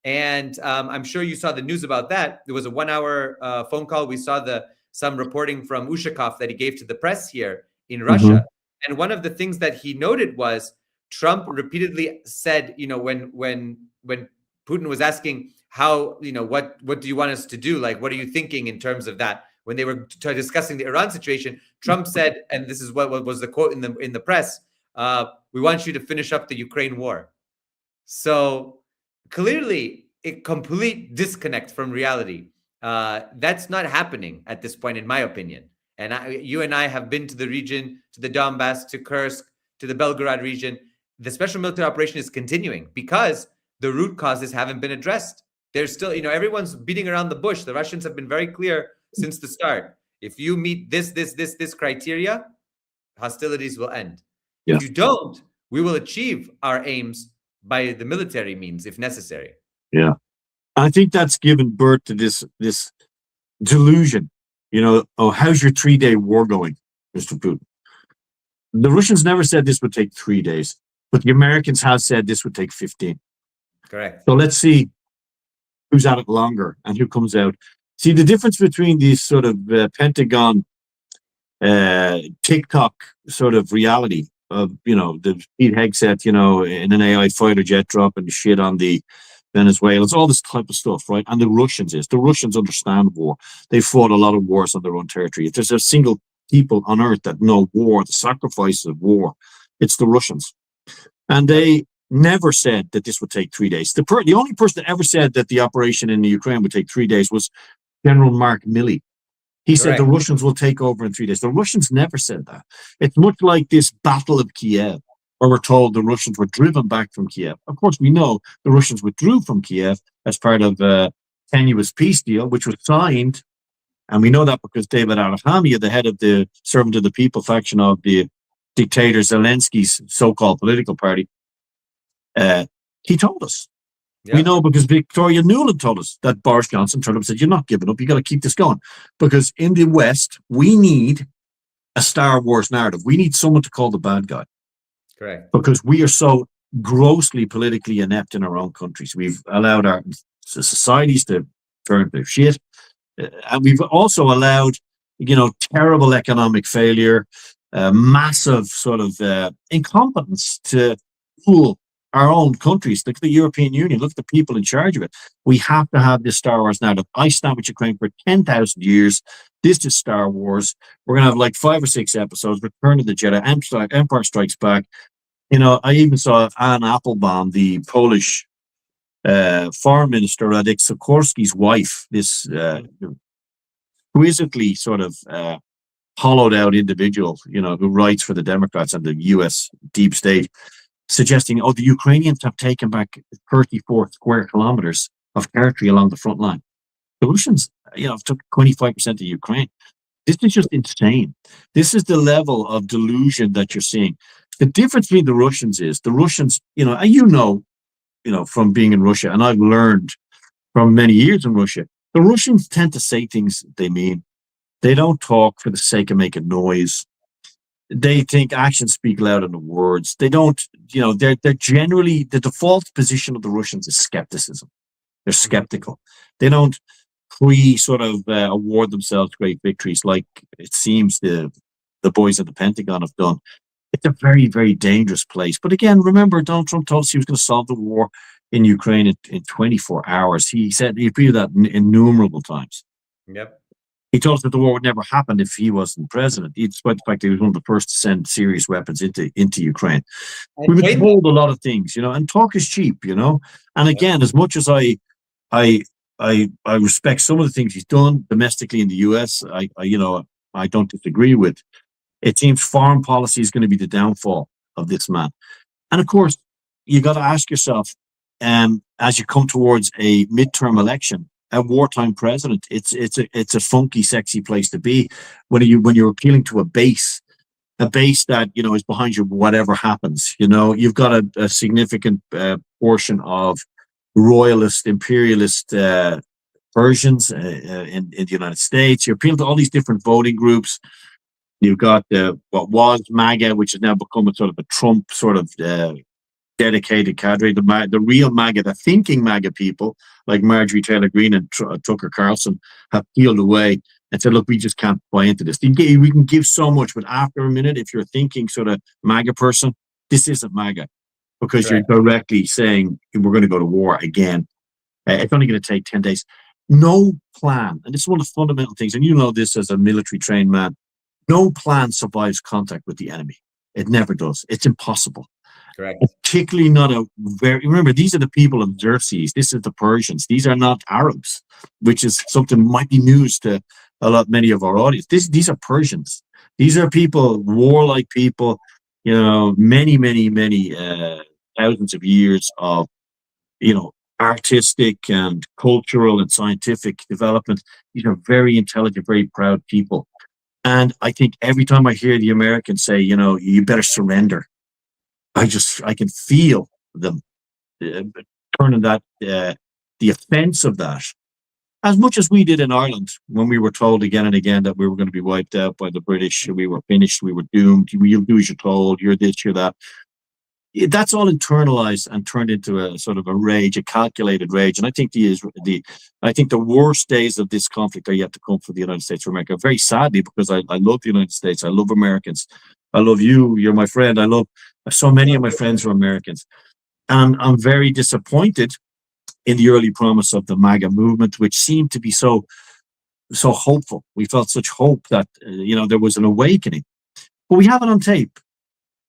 And I'm sure you saw the news about that. There was a 1-hour phone call. We saw some reporting from Ushakov that he gave to the press here in Russia. And one of the things that he noted was Trump repeatedly said, when Putin was asking how, what do you want us to do? Like, what are you thinking in terms of that? When they were discussing the Iran situation, Trump said, and this is what was the quote in the press, we want you to finish up the Ukraine war. So clearly a complete disconnect from reality. That's not happening at this point, in my opinion. And you and I have been to the region, to the Donbass, to Kursk, to the Belgorod region. The special military operation is continuing because the root causes haven't been addressed. There's still, everyone's beating around the bush. The Russians have been very clear since the start. If you meet this criteria, hostilities will end. Yeah. If you don't, we will achieve our aims by the military means if necessary. Yeah. I think that's given birth to this delusion, how's your 3-day war going, Mr. Putin? The Russians never said this would take 3 days, but the Americans have said this would take 15. Correct. So let's see who's at it longer and who comes out. See, the difference between these sort of Pentagon TikTok sort of reality of, the Pete Hegseth, in an AI fighter jet dropping shit on the Venezuelans, all this type of stuff, right? And the Russians understand war. They fought a lot of wars on their own territory. If there's a single people on earth that know war, the sacrifices of war, it's the Russians. And they never said that this would take 3 days. The only person that ever said that the operation in the Ukraine would take 3 days was General Mark Milley. He said the Russians will take over in 3 days. The Russians never said that. It's much like this Battle of Kiev, where we're told the Russians were driven back from Kiev. Of course, we know the Russians withdrew from Kiev as part of a tenuous peace deal, which was signed. And we know that because David Arahami, the head of the Servant of the People faction of the dictator Zelensky's so-called political party, he told us. Yeah. We know because Victoria Nuland told us that Boris Johnson turned up and said, you're not giving up, you got to keep this going. Because in the West, we need a Star Wars narrative. We need someone to call the bad guy. Correct. Because we are so grossly politically inept in our own countries. We've allowed our societies to turn to shit. And we've also allowed, terrible economic failure, massive sort of incompetence to rule our own countries. Look at the European Union. Look at the people in charge of it. We have to have this Star Wars narrative. I stand with Ukraine for 10,000 years. This is Star Wars. We're going to have like 5 or 6 episodes. Return of the Jedi, Empire Strikes Back. I even saw Anne Applebaum, the Polish foreign minister, Radek Sikorski's wife, this exquisitely sort of hollowed out individual, who writes for the Democrats and the US deep state, suggesting, the Ukrainians have taken back 34 square kilometers of territory along the front line. The Russians, took 25% of Ukraine. This is just insane. This is the level of delusion that you're seeing. The difference between the Russians is the Russians, from being in Russia, and I've learned from many years in Russia, the Russians tend to say things they mean. They don't talk for the sake of making noise. They think actions speak louder than words. They don't, they're generally, the default position of the Russians is skepticism. They're skeptical. They don't award themselves great victories like it seems the boys at the Pentagon have done. It's a very, very dangerous place. But again, remember, Donald Trump told us he was going to solve the war in Ukraine in 24 hours. He repeated that innumerable times. Yep. He told us that the war would never happen if he wasn't president, despite the fact that he was one of the first to send serious weapons into Ukraine. We've been told a lot of things, and talk is cheap, And again, as much as I respect some of the things he's done domestically in the US, I don't disagree with. It seems foreign policy is going to be the downfall of this man. And of course, you got to ask yourself, as you come towards a midterm election, a wartime president, it's a funky, sexy place to be when you're appealing to a base that is behind you whatever happens. You've got a significant portion of royalist, imperialist Persians in the United States. You appeal to all these different voting groups. You've got what was MAGA, which has now become a sort of a Trump sort of dedicated cadre. The real MAGA, the thinking MAGA people like Marjorie Taylor Greene and Tucker Carlson have peeled away and said, look, we just can't buy into this. We can give so much, but after a minute, if you're a thinking sort of MAGA person, this isn't MAGA, because you're directly saying we're going to go to war again. It's only going to take 10 days. No plan. And this is one of the fundamental things. And you know this as a military trained man. No plan survives contact with the enemy. It never does. It's impossible. Correct. Particularly not remember, these are the people of Xerxes. This is the Persians. These are not Arabs, which is something might be news to many of our audience. These are Persians. These are people, warlike people, many thousands of years of, artistic and cultural and scientific development. These are very intelligent, very proud people. And I think every time I hear the Americans say, you better surrender, I can feel them turning that, the offense of that, as much as we did in Ireland when we were told again and again that we were going to be wiped out by the British, we were finished, we were doomed, you'll do as you're told, you're this, you're that. That's all internalized and turned into a sort of a rage, a calculated rage. And I think the worst days of this conflict are yet to come for the United States of America. Very sadly, because I love the United States, I love Americans, I love you, you're my friend, I love so many of my friends are Americans. And I'm very disappointed in the early promise of the MAGA movement, which seemed to be so hopeful. We felt such hope that there was an awakening. But we have it on tape.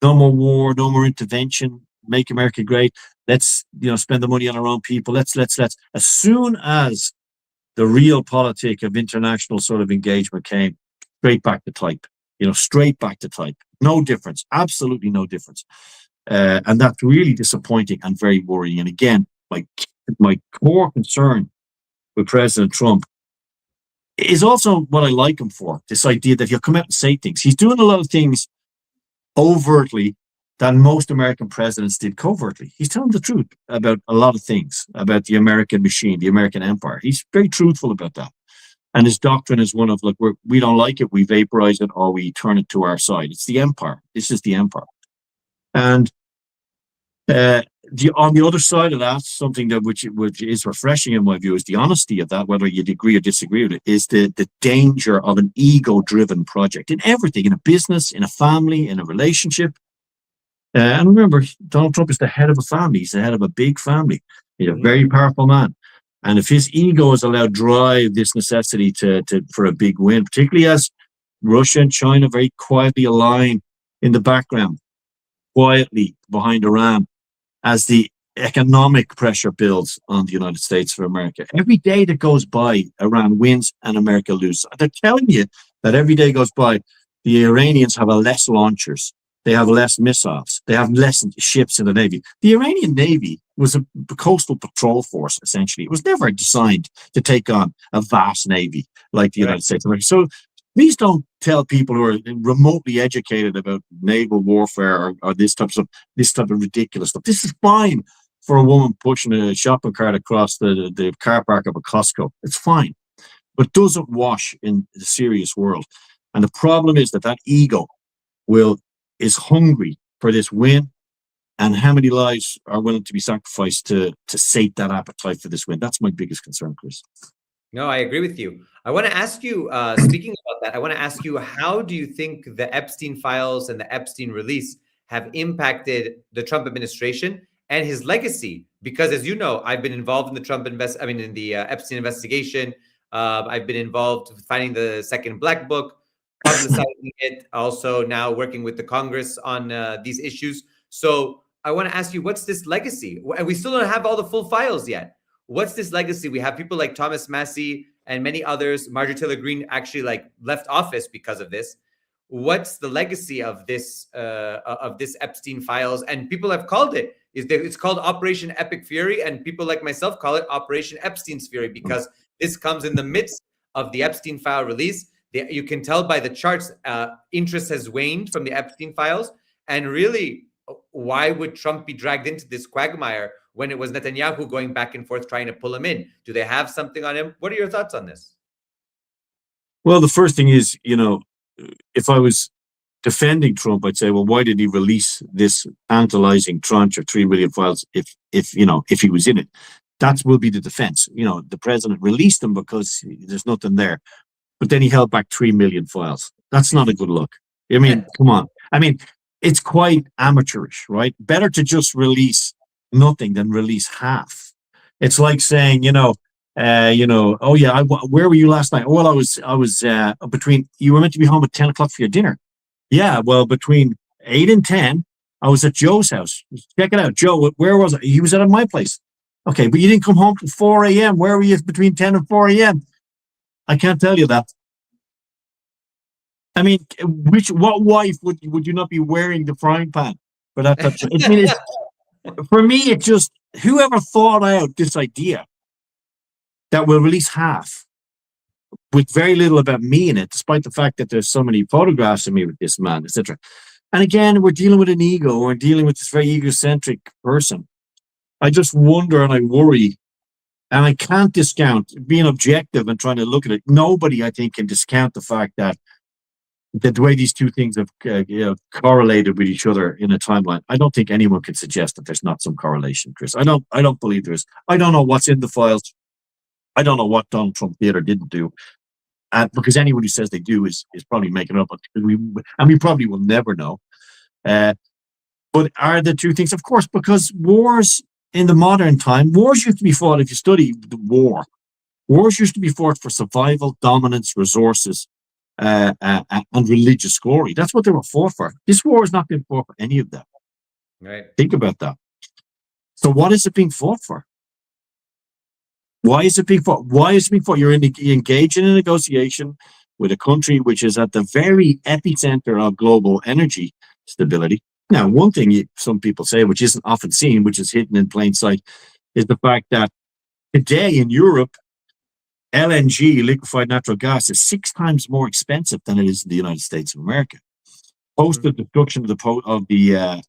No more war, no more intervention, make America great. Let's, spend the money on our own people. Let's. As soon as the real politic of international sort of engagement came, straight back to type, straight back to type. No difference, absolutely no difference. And that's really disappointing and very worrying. And again, my core concern with President Trump is also what I like him for, this idea that he'll come out and say things. He's doing a lot of things overtly than most American presidents did covertly. He's telling the truth about a lot of things, about the American machine, the American empire. He's very truthful about that. And his doctrine is one of, look, we don't like it, we vaporize it, or we turn it to our side. It's the empire. This is the empire. And on the other side of that, something that which is refreshing in my view is the honesty of that, whether you agree or disagree with it, is the danger of an ego-driven project in everything, in a business, in a family, in a relationship. And remember, Donald Trump is the head of a family. He's the head of a big family. He's a very powerful man. And if his ego is allowed drive this necessity for a big win, particularly as Russia and China very quietly align in the background, quietly behind Iran, as the economic pressure builds on the United States of America. Every day that goes by, Iran wins and America loses. They're telling you that every day goes by, the Iranians have less launchers. They have less missiles. They have less ships in the Navy. The Iranian Navy was a coastal patrol force, essentially. It was never designed to take on a vast Navy like the United States of America. So please don't tell people who are remotely educated about naval warfare or this type of ridiculous stuff. This is fine for a woman pushing a shopping cart across the car park of a Costco. It's fine, but doesn't wash in the serious world. And the problem is that ego is hungry for this win, and how many lives are willing to be sacrificed to sate that appetite for this win? That's my biggest concern, Chris. No, I agree with you. I want to ask you, speaking about that, I want to ask you, how do you think the Epstein files and the Epstein release have impacted the Trump administration and his legacy? Because as you know, I've been involved in the Epstein investigation. I've been involved with finding the second Black Book, publicizing it, also now working with the Congress on these issues. So I want to ask you, what's this legacy? And we still don't have all the full files yet. What's this legacy? We have people like Thomas Massie and many others. Marjorie Taylor Greene actually left office because of this. What's the legacy of this Epstein files? And people have called it's called Operation Epic Fury, and people like myself call it Operation Epstein's Fury, because this comes in the midst of the Epstein file release. You can tell by the charts, interest has waned from the Epstein files. And really, why would Trump be dragged into this quagmire when it was Netanyahu going back and forth trying to pull him in? Do they have something on him? What are your thoughts on this? Well, the first thing is, if I was defending Trump, I'd say, well, why did he release this tantalizing tranche of 3 million files if he was in it? That will be the defense. The president released them because there's nothing there. But then he held back 3 million files. That's not a good look. I mean, come on. I mean, it's quite amateurish, right? Better to just release nothing than release half. It's like saying, oh yeah, where were you last night? Well, I was you were meant to be home at 10 o'clock for your dinner. Yeah, well, between 8 and 10, I was at Joe's house. Check it out. Joe, where was I? He was at my place. Okay, but you didn't come home till 4 a.m. Where were you between 10 and 4 a.m.? I can't tell you that. I mean, what wife would you not be wearing the frying pan for that? For me, it just, whoever thought out this idea that will release half with very little about me in it, despite the fact that there's so many photographs of me with this man, etc. And again, we're dealing with an ego. We're dealing with this very egocentric person. I just wonder and I worry, and I can't discount being objective and trying to look at it. Nobody, I think, can discount the fact that the way these two things have correlated with each other in a timeline. I don't think anyone can suggest that there's not some correlation, Chris. I don't believe there is. I don't know what's in the files. I don't know what Donald Trump did or didn't do. Because anyone who says they do is probably making it up. We probably will never know. But are the two things? Of course, because wars in the modern time, wars used to be fought, if you study the war, wars used to be fought for survival, dominance, resources, and religious glory. That's what they were fought for. This war has not been fought for any of that. Right. Think about that. So what is it being fought for? Why is it being fought? You're engaged in a negotiation with a country which is at the very epicenter of global energy stability. Now, one thing some people say, which isn't often seen, which is hidden in plain sight, is the fact that today in Europe, LNG, liquefied natural gas, is 6 times more expensive than it is in the United States of America. Post the destruction of the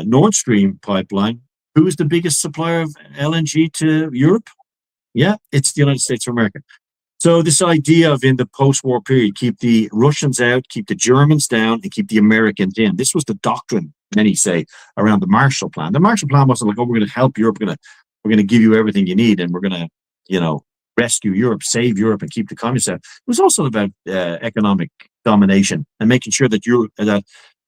Nord Stream pipeline, who is the biggest supplier of LNG to Europe? Yeah, it's the United States of America. So this idea of, in the post-war period, keep the Russians out, keep the Germans down, and keep the Americans in. This was the doctrine, many say, around the Marshall Plan. The Marshall Plan wasn't like, oh, we're going to help Europe, we're going to give you everything you need, and we're going to, rescue Europe, save Europe, and keep the communists out. It was also about economic domination and making sure that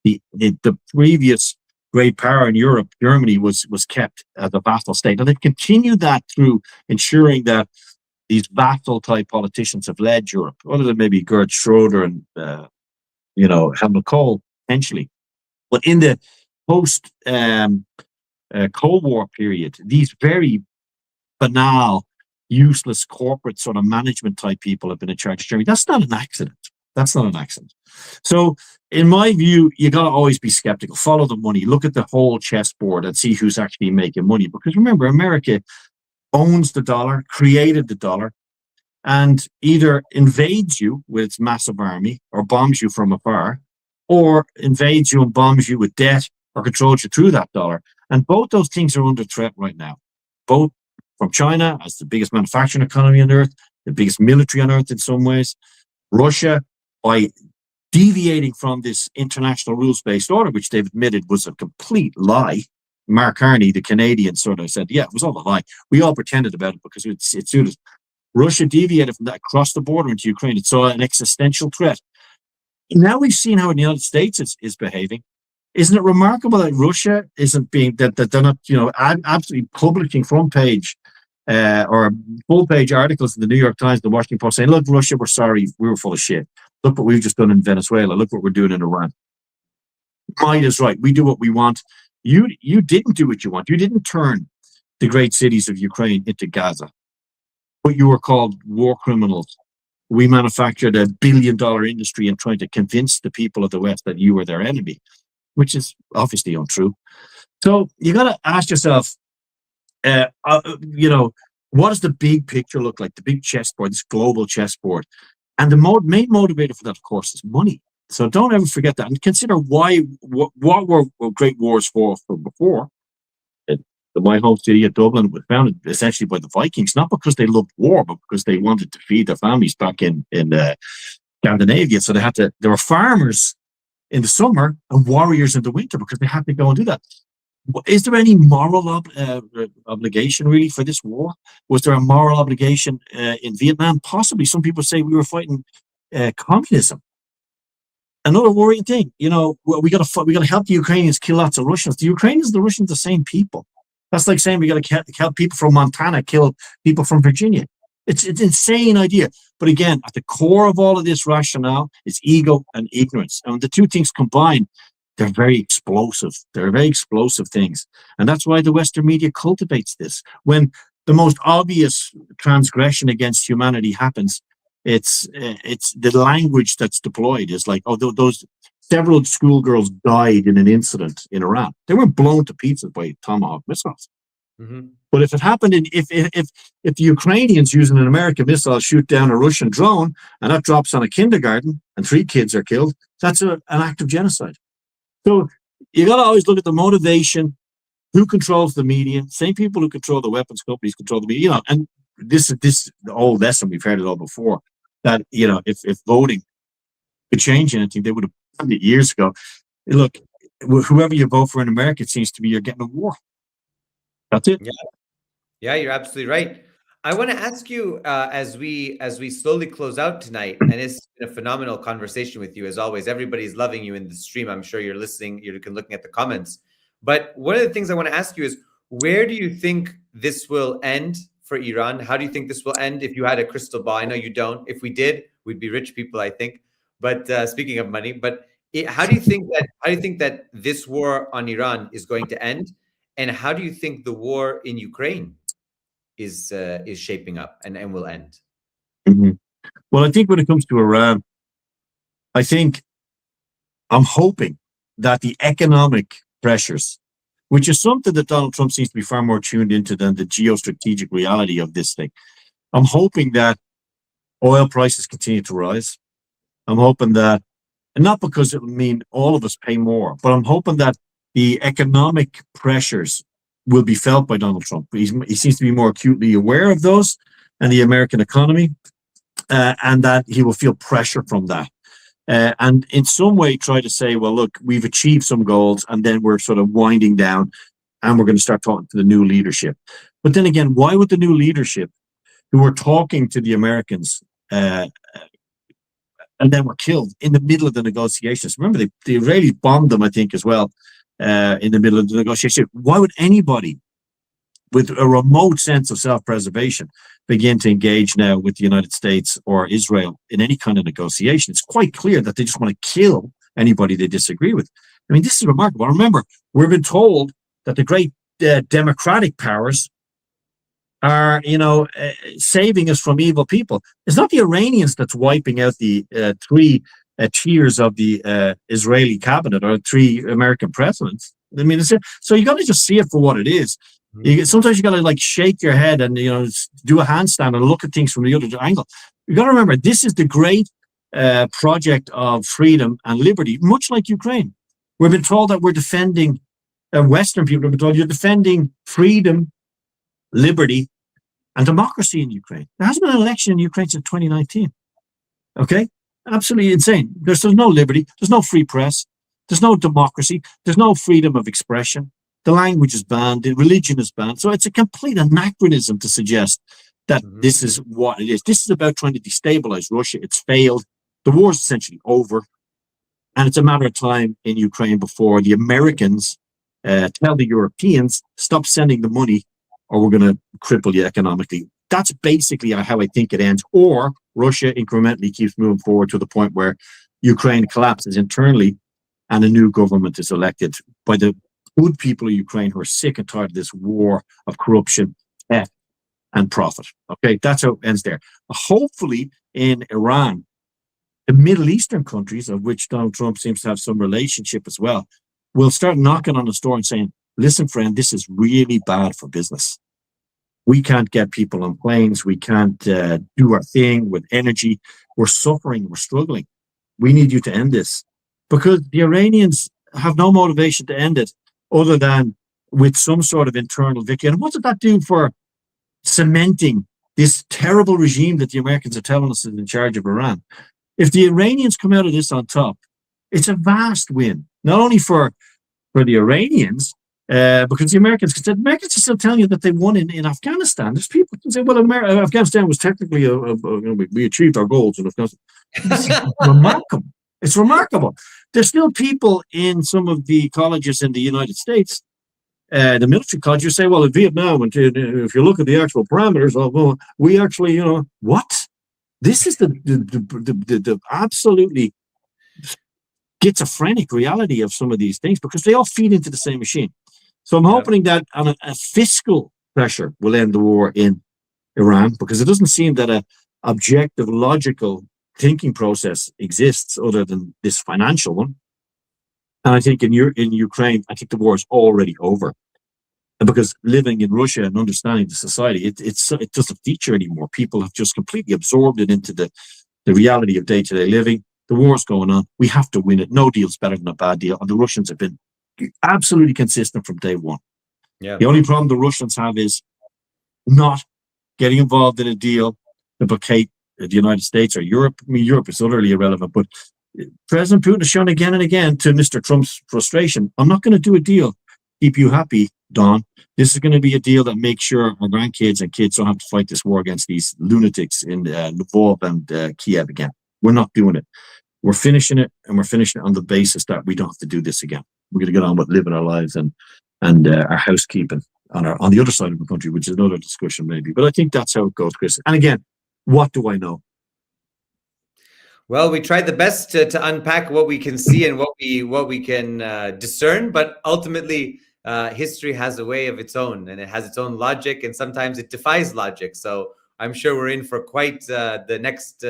the previous great power in Europe, Germany, was kept as a vassal state. And they've continued that through ensuring that these vassal-type politicians have led Europe, other than maybe Gerd Schroeder and, Helmut Kohl, potentially. But in the post-Cold War period, these very banal, useless corporate sort of management-type people have been in charge of Germany. That's not an accident. So, in my view, you got to always be skeptical. Follow the money. Look at the whole chessboard and see who's actually making money. Because remember, America owns the dollar, created the dollar, and either invades you with its massive army or bombs you from afar, or invades you and bombs you with debt or controls you through that dollar. And both those things are under threat right now. Both from China as the biggest manufacturing economy on earth, the biggest military on earth in some ways, Russia, by deviating from this international rules-based order, which they've admitted was a complete lie. Mark Carney, the Canadian, sort of said, yeah, it was all a lie. We all pretended about it because it suited us. Russia deviated from that across the border into Ukraine. It saw an existential threat. Now we've seen how the United States is behaving. Isn't it remarkable that Russia isn't being, that they're not, absolutely publishing front page or full page articles in the New York Times, the Washington Post saying, look, Russia, we're sorry, we were full of shit. Look what we've just done in Venezuela. Look what we're doing in Iran. Might is right. We do what we want. You didn't do what you want. You didn't turn the great cities of Ukraine into Gaza. But you were called war criminals. We manufactured $1 billion industry and trying to convince the people of the West that you were their enemy, which is obviously untrue. So you got to ask yourself, what does the big picture look like? The big chessboard, this global chessboard. And the main motivator for that, of course, is money. So don't ever forget that. And consider what were great wars for before. my home city of Dublin was founded essentially by the Vikings, not because they loved war, but because they wanted to feed their families back in Scandinavia. So there were farmers in the summer and warriors in the winter because they had to go and do that. Is there any moral obligation really for this war? Was there a moral obligation in Vietnam? Possibly. Some people say we were fighting communism. Another worrying thing, we got to help the Ukrainians kill lots of Russians. The Ukrainians and the Russians are the same people. That's like saying we got to help people from Montana kill people from Virginia. It's an insane idea. But again, at the core of all of this rationale is ego and ignorance. And the two things combined, they're very explosive. They're very explosive things. And that's why the Western media cultivates this. When the most obvious transgression against humanity happens, it's the language that's deployed is like, oh, those several schoolgirls died in an incident in Iran. They weren't blown to pieces by Tomahawk missiles. Mm-hmm. But if it happened if the Ukrainians using an American missile shoot down a Russian drone and that drops on a kindergarten and 3 kids are killed, that's an act of genocide. So you got to always look at the motivation, who controls the media. Same people who control the weapons companies control the media. And this the old lesson, we've heard it all before, that if voting could change anything, they would have done it years ago. Look, whoever you vote for in America, it seems to be you're getting a war. That's it. Yeah, you're absolutely right. I want to ask you as we slowly close out tonight, and it's been a phenomenal conversation with you as always. Everybody's loving you in the stream. I'm sure you're listening. You're looking at the comments. But one of the things I want to ask you is, where do you think this will end for Iran? How do you think this will end if you had a crystal ball? I know you don't. If we did, we'd be rich people, I think. But speaking of money, how do you think that this war on Iran is going to end? And how do you think the war in Ukraine is shaping up and will end? Mm-hmm. Well, I think when it comes to Iran, I'm hoping that the economic pressures, which is something that Donald Trump seems to be far more tuned into than the geostrategic reality of this thing. I'm hoping that oil prices continue to rise. I'm hoping that, and not because it will mean all of us pay more, but I'm hoping that the economic pressures will be felt by Donald Trump. He seems to be more acutely aware of those and the American economy, and that he will feel pressure from that. And in some way try to say, well, look, we've achieved some goals and then we're sort of winding down and we're going to start talking to the new leadership. But then again, why would the new leadership who were talking to the Americans and then were killed in the middle of the negotiations? Remember, the Israelis bombed them, I think, as well, in the middle of the negotiation. Why would anybody with a remote sense of self-preservation begin to engage now with the United States or Israel in any kind of negotiation? It's quite clear that they just want to kill anybody they disagree with. I mean, this is remarkable. Remember, we've been told that the great democratic powers are, saving us from evil people. It's not the Iranians that's wiping out the 3 tiers of the Israeli cabinet or 3 American presidents. I mean, so you got to just see it for what it is. Sometimes you got to like shake your head and do a handstand and look at things from the other angle. You got to remember, this is the great project of freedom and liberty, much like Ukraine. We've been told that we're defending Western people have been told you're defending freedom, liberty, and democracy in Ukraine. There hasn't been an election in Ukraine since 2019. Okay, absolutely insane. There's no liberty. There's no free press. There's no democracy. There's no freedom of expression. The language is banned, the religion is banned. So it's a complete anachronism to suggest that this is what it is. This is about trying to destabilize Russia. It's failed. The war is essentially over. And it's a matter of time in Ukraine before the Americans tell the Europeans, stop sending the money or we're going to cripple you economically. That's basically how I think it ends. Or Russia incrementally keeps moving forward to the point where Ukraine collapses internally and a new government is elected by the good people of Ukraine who are sick and tired of this war of corruption, theft, and profit. Okay, that's how it ends there. Hopefully, in Iran, the Middle Eastern countries, of which Donald Trump seems to have some relationship as well, will start knocking on the door and saying, listen, friend, this is really bad for business. We can't get people on planes. We can't do our thing with energy. We're suffering. We're struggling. We need you to end this. Because the Iranians have no motivation to end it other than with some sort of internal victory. And what did that do for cementing this terrible regime that the Americans are telling us is in charge of Iran? If the Iranians come out of this on top, it's a vast win, not only for the Iranians, because the Americans are still telling you that they won in Afghanistan. There's people who say, well, Afghanistan was technically, we achieved our goals in Afghanistan. It's remarkable. It's remarkable. There's still people in some of the colleges in the United States, the military colleges, say, well, in Vietnam, if you look at the actual parameters, well, we actually, what? This is the absolutely schizophrenic reality of some of these things, because they all feed into the same machine. So I'm hoping that on a fiscal pressure will end the war in Iran, because it doesn't seem that a objective, logical thinking process exists other than this financial one. And I think in Ukraine, I think the war is already over. And because living in Russia and understanding the society, it doesn't feature anymore. People have just completely absorbed it into the reality of day-to-day living. The war's going on. We have to win it. No deal's better than a bad deal. And the Russians have been absolutely consistent from day one. Yeah. The only problem the Russians have is not getting involved in a deal to placate the United States or Europe. I mean, Europe is utterly irrelevant, but President Putin has shown again and again, to Mr. Trump's frustration, I'm not going to do a deal keep you happy, Don. This is going to be a deal that makes sure our grandkids and kids don't have to fight this war against these lunatics in Lvov and Kiev again. We're not doing it. We're finishing it, and we're finishing it on the basis that we don't have to do this again. We're going to get on with living our lives and our housekeeping on the other side of the country, which is another discussion maybe. But I think that's how it goes, Chris. And again, what do I know? Well, we tried the best to unpack what we can see and what we can discern, but ultimately history has a way of its own, and it has its own logic, and sometimes it defies logic. So I'm sure we're in for quite the next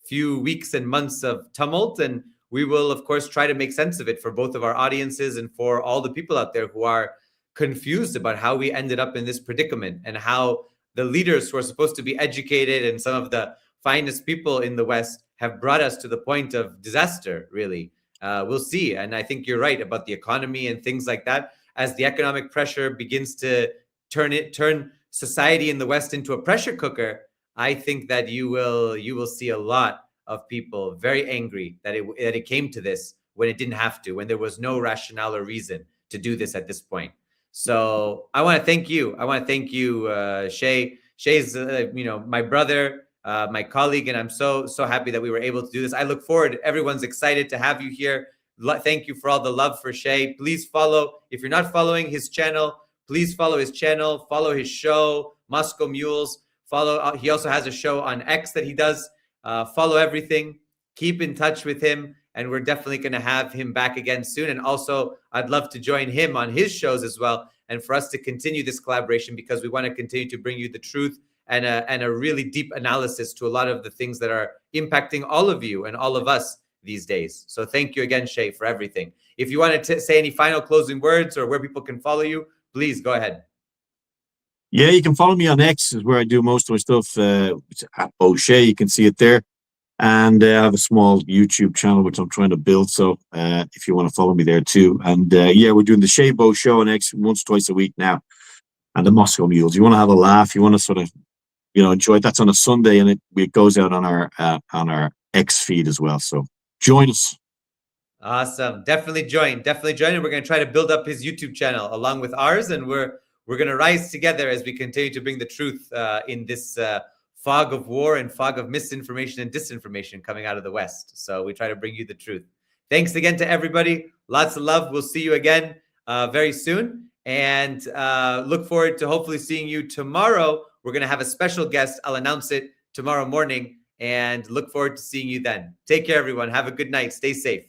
few weeks and months of tumult, and we will, of course, try to make sense of it for both of our audiences and for all the people out there who are confused about how we ended up in this predicament, and how the leaders who are supposed to be educated and some of the finest people in the West have brought us to the point of disaster, really. We'll see. And I think you're right about the economy and things like that. As the economic pressure begins to turn society in the West into a pressure cooker, I think that you will see a lot of people very angry that it came to this when it didn't have to, when there was no rationale or reason to do this at this point. So I want to thank you. I want to thank you, Chay. Shay's, my brother, my colleague, and I'm so happy that we were able to do this. I look forward. Everyone's excited to have you here. Thank you for all the love for Chay. Please follow. If you're not following his channel, please follow his channel. Follow his show, Moscow Mules. Follow. He also has a show on X that he does. Follow everything. Keep in touch with him, and we're definitely going to have him back again soon. And also, I'd love to join him on his shows as well, and for us to continue this collaboration, because we want to continue to bring you the truth and a really deep analysis to a lot of the things that are impacting all of you and all of us these days. So thank you again, Chay, for everything. If you wanted to say any final closing words or where people can follow you, please go ahead. Yeah, you can follow me on X, is where I do most of my stuff. It's at O'Shea, you can see it there. And I have a small YouTube channel, which I'm trying to build. So if you want to follow me there too. And we're doing the Chay Bowes show on X once, twice a week now. And the Moscow Mules. You want to have a laugh, you want to sort of, enjoy it. That's on a Sunday, and it goes out on our X feed as well. So join us. Awesome. Definitely join. And we're going to try to build up his YouTube channel along with ours. And we're going to rise together as we continue to bring the truth in this fog of war and fog of misinformation and disinformation coming out of the West. So we try to bring you the truth. Thanks again to everybody. Lots of love. We'll see you again very soon. And look forward to hopefully seeing you tomorrow. We're going to have a special guest. I'll announce it tomorrow morning, and look forward to seeing you then. Take care, everyone. Have a good night. Stay safe.